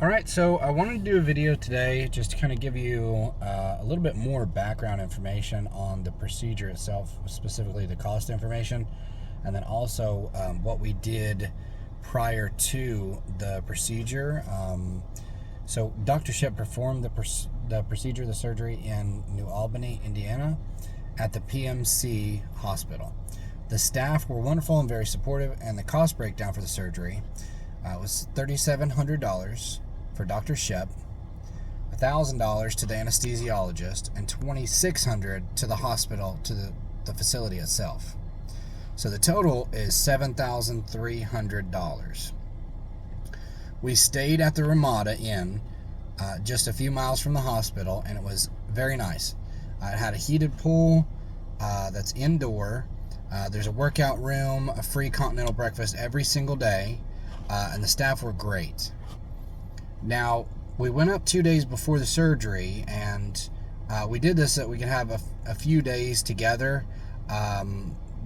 All right, so I wanted to do a video today just to kind of give you a little bit more background information on the procedure itself, specifically the cost information, and then also what we did prior to the procedure. So Dr. Ship performed the procedure, the surgery in New Albany, Indiana, at the PMC hospital. The staff were wonderful and very supportive, and the cost breakdown for the surgery was $3,700 for Dr. Shep, $1,000 to the anesthesiologist, and $2,600 to the hospital, to the facility itself. So the total is $7,300. We stayed at the Ramada Inn, just a few miles from the hospital, and it was very nice. It had a heated pool that's indoor. There's a workout room, a free continental breakfast every single day, and the staff were great. Now, we went up 2 days before the surgery, and we did this so that we could have a few days together,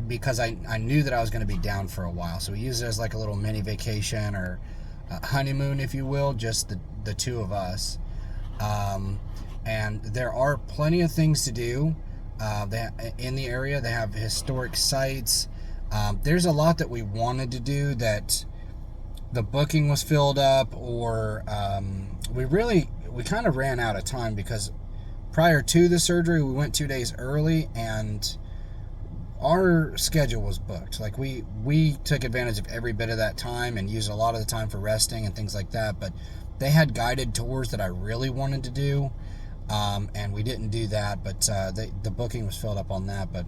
because I knew that I was going to be down for a while. So we used it as like a little mini vacation, or honeymoon, if you will, just the two of us. And there are plenty of things to do in the area. They have historic sites. There's a lot that we wanted to do that the booking was filled up, or we kind of ran out of time, because prior to the surgery we went 2 days early and our schedule was booked. Like we took advantage of every bit of that time and used a lot of the time for resting and things like that, but they had guided tours that I really wanted to do, and we didn't do that, but the booking was filled up on that. But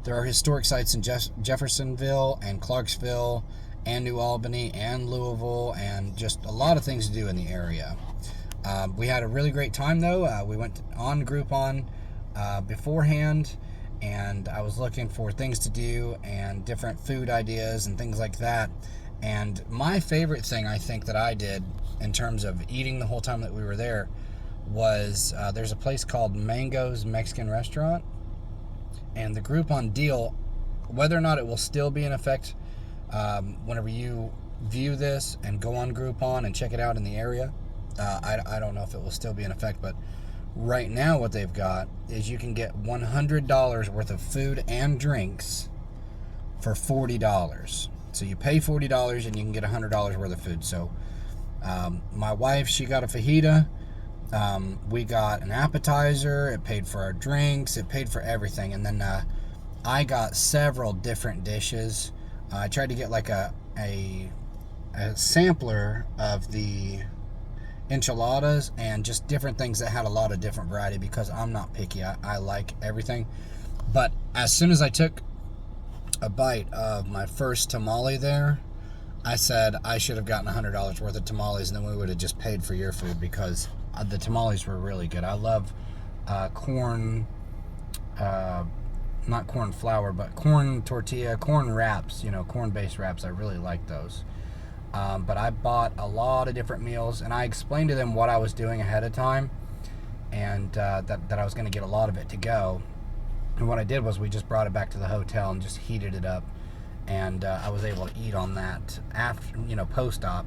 there are historic sites in Jeffersonville and Clarksville and New Albany and Louisville, and just a lot of things to do in the area. We had a really great time though. We went on Groupon beforehand, and I was looking for things to do and different food ideas and things like that. And my favorite thing, I think, that I did in terms of eating the whole time that we were there was there's a place called Mango's Mexican Restaurant, and the Groupon deal, whether or not it will still be in effect whenever you view this and go on Groupon and check it out in the area, I don't know if it will still be in effect, but right now what they've got is you can get $100 worth of food and drinks for $40. So you pay $40 and you can get $100 worth of food. So my wife, she got a fajita. We got an appetizer. It paid for our drinks. It paid for everything. And then I got several different dishes. I tried to get like a sampler of the enchiladas and just different things that had a lot of different variety, because I'm not picky. I like everything. But as soon as I took a bite of my first tamale there, I said I should have gotten $100 worth of tamales, and then we would have just paid for your food, because the tamales were really good. I love corn, not corn flour, but corn tortilla, corn wraps, corn-based wraps. I really like those. But I bought a lot of different meals, and I explained to them what I was doing ahead of time, and that I was going to get a lot of it to go. And what I did was we just brought it back to the hotel and just heated it up, and I was able to eat on that after, post-op,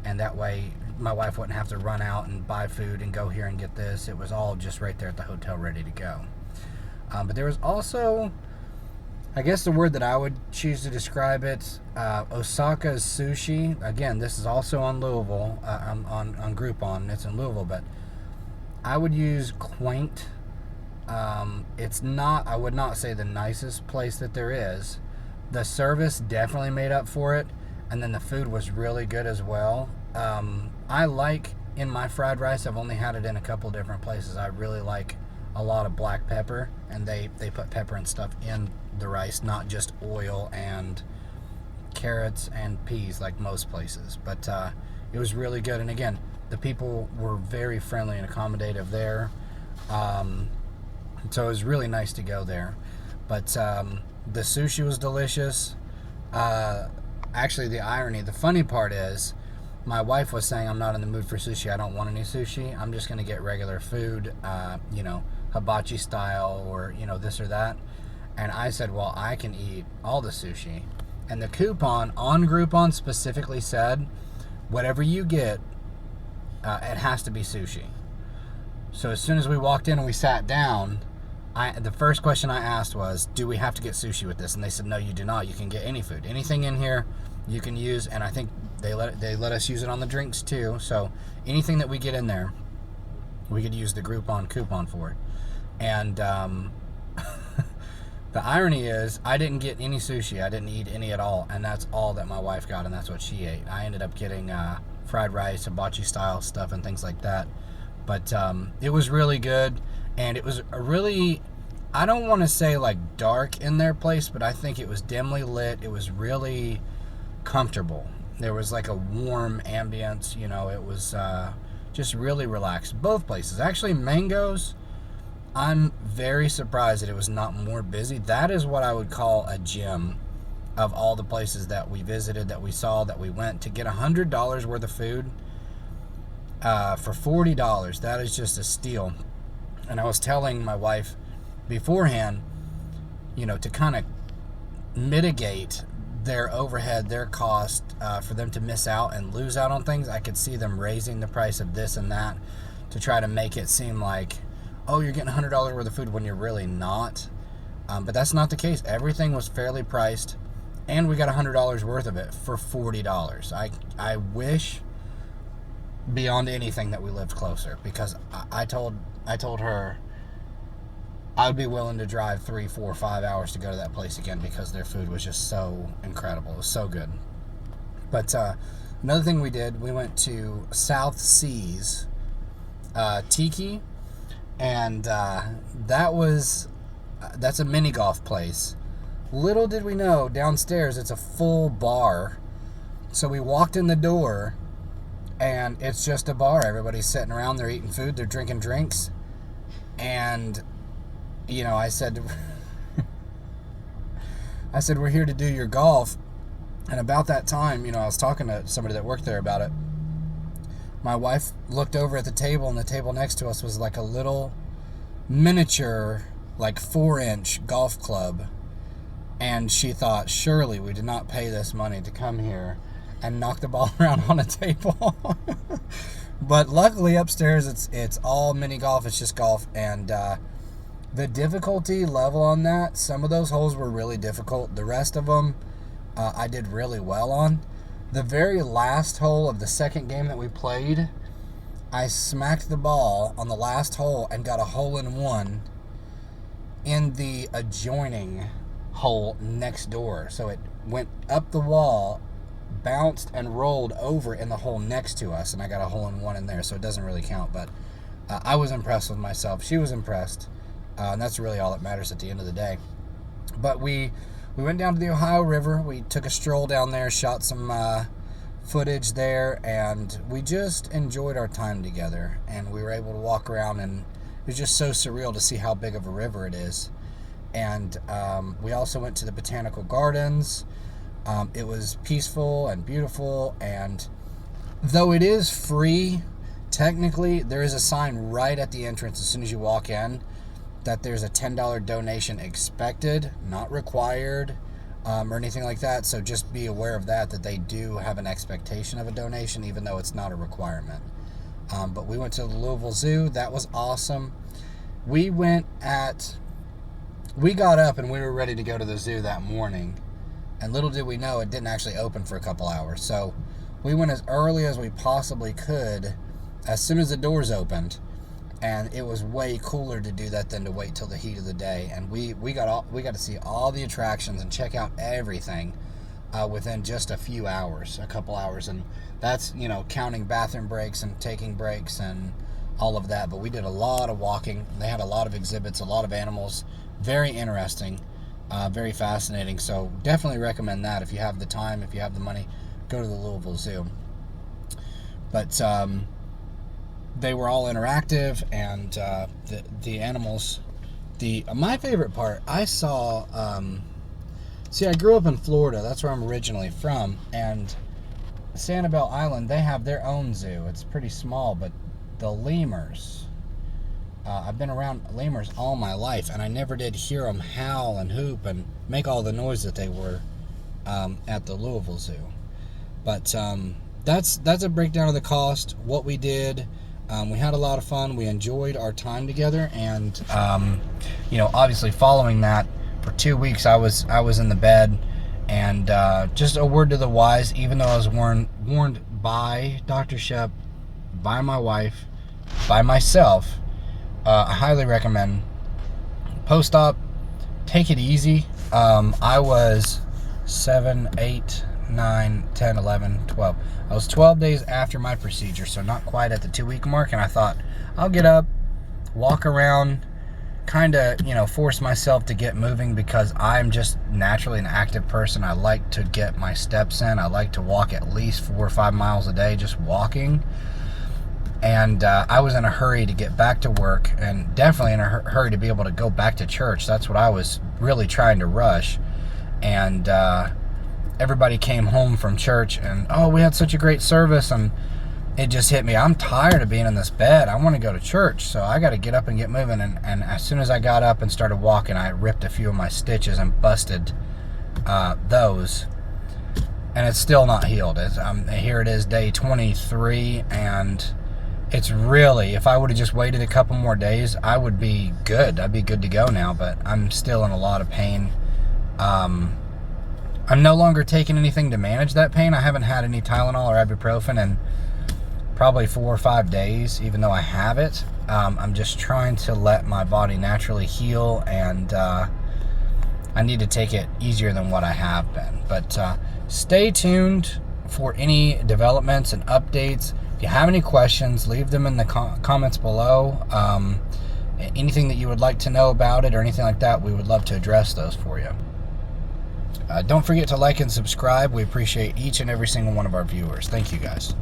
and that way my wife wouldn't have to run out and buy food and go here and get this. It was all just right there at the hotel ready to go. But there was also, I guess the word that I would choose to describe it, Osaka's Sushi. Again, this is also on Louisville, on Groupon. It's in Louisville, but I would use quaint. It's not, I would not say the nicest place that there is. The service definitely made up for it, and then the food was really good as well. I like, in my fried rice, I've only had it in a couple different places, I really like a lot of black pepper, and they put pepper and stuff in the rice, not just oil and carrots and peas like most places. But it was really good, and again, the people were very friendly and accommodative there, so it was really nice to go there. But the sushi was delicious. Actually, the funny part is, my wife was saying, I'm not in the mood for sushi, I don't want any sushi, I'm just going to get regular food, hibachi style, or this or that. And I said, well, I can eat all the sushi. And the coupon on Groupon specifically said, whatever you get, it has to be sushi. So as soon as we walked in and we sat down, the first question I asked was, do we have to get sushi with this? And they said, no, you do not. You can get any food. Anything in here you can use, and I think they let us use it on the drinks too. So anything that we get in there, we could use the Groupon coupon for it. And the irony is, I didn't get any sushi. I didn't eat any at all, and that's all that my wife got, and that's what she ate. I ended up getting fried rice, hibachi style stuff, and things like that. But it was really good, and it was a really, I don't want to say like dark in their place, but I think it was dimly lit. It was really comfortable. There was like a warm ambience, you know. It was just really relaxed. Both places. Actually, Mango's, I'm very surprised that it was not more busy. That is what I would call a gem of all the places that we visited, that we saw, that we went. To get $100 worth of food for $40, that is just a steal. And I was telling my wife beforehand, you know, to kind of mitigate their overhead, their cost, for them to miss out and lose out on things. I could see them raising the price of this and that to try to make it seem like, oh, you're getting $100 worth of food when you're really not. But that's not the case. Everything was fairly priced, and we got $100 worth of it for $40. I wish beyond anything that we lived closer, because I told her I would be willing to drive 3, 4, 5 hours to go to that place again, because their food was just so incredible. It was so good. But another thing we did, we went to South Seas Tiki, and that's a mini golf place. Little did we know, downstairs it's a full bar. So we walked in the door, and it's just a bar. Everybody's sitting around, they're eating food, they're drinking drinks. And you know, I said, we're here to do your golf. And about that time, you know, I was talking to somebody that worked there about it. My wife looked over at the table, and the table next to us was like a little miniature, like 4-inch golf club. And she thought, surely we did not pay this money to come here and knock the ball around on a table. But luckily upstairs, it's all mini golf. It's just golf. And the difficulty level on that, some of those holes were really difficult. The rest of them, I did really well on. The very last hole of the second game that we played, I smacked the ball on the last hole and got a hole-in-one in the adjoining hole next door. So it went up the wall, bounced, and rolled over in the hole next to us, and I got a hole-in-one in there, so it doesn't really count. But I was impressed with myself. She was impressed. And that's really all that matters at the end of the day. But we went down to the Ohio River. We took a stroll down there, shot some footage there, and we just enjoyed our time together. And we were able to walk around, and it was just so surreal to see how big of a river it is. And we also went to the botanical gardens. It was peaceful and beautiful, and though it is free, technically, there is a sign right at the entrance as soon as you walk in that there's a $10 donation expected, not required, or anything like that. So just be aware of that they do have an expectation of a donation, even though it's not a requirement. But we went to the Louisville Zoo. That was awesome. We got up and we were ready to go to the zoo that morning. And little did we know, it didn't actually open for a couple hours. So we went as early as we possibly could, as soon as the doors opened. And it was way cooler to do that than to wait till the heat of the day. And we got to see all the attractions and check out everything within just a couple hours. And that's, you know, counting bathroom breaks and taking breaks and all of that. But we did a lot of walking. They had a lot of exhibits, a lot of animals. Very interesting, very fascinating. So definitely recommend that if you have the time, if you have the money, go to the Louisville Zoo. But they were all interactive, and the animals. My favorite part, I saw. I grew up in Florida. That's where I'm originally from, and Sanibel Island, they have their own zoo. It's pretty small, but the lemurs. I've been around lemurs all my life, and I never did hear them howl and hoop and make all the noise that they were at the Louisville Zoo. But that's a breakdown of the cost, what we did. We had a lot of fun. We enjoyed our time together, and obviously following that, for 2 weeks I was in the bed, and just a word to the wise. Even though I was warned by Dr. Shep, by my wife, by myself, I highly recommend post-op. Take it easy. I was 7, 8, 9, 10, 11, 12. I was 12 days after my procedure, so not quite at the 2-week mark, and I thought, I'll get up, walk around, kind of, force myself to get moving, because I'm just naturally an active person. I like to get my steps in. I like to walk at least 4 or 5 miles a day, just walking. And I was in a hurry to get back to work, and definitely in a hurry to be able to go back to church. That's what I was really trying to rush. And everybody came home from church, and we had such a great service, and it just hit me. I'm tired of being in this bed. I want to go to church, so I got to get up and get moving. And as soon as I got up and started walking, I ripped a few of my stitches and busted those. And it's still not healed. Here it is, day 23, and it's really, if I would have just waited a couple more days, I would be good. I'd be good to go now, but I'm still in a lot of pain. I'm no longer taking anything to manage that pain. I haven't had any Tylenol or ibuprofen in probably 4 or 5 days, even though I have it. I'm just trying to let my body naturally heal, and I need to take it easier than what I have been. But stay tuned for any developments and updates. If you have any questions, leave them in the comments below. Anything that you would like to know about it or anything like that, we would love to address those for you. Don't forget to like and subscribe. We appreciate each and every single one of our viewers. Thank you, guys.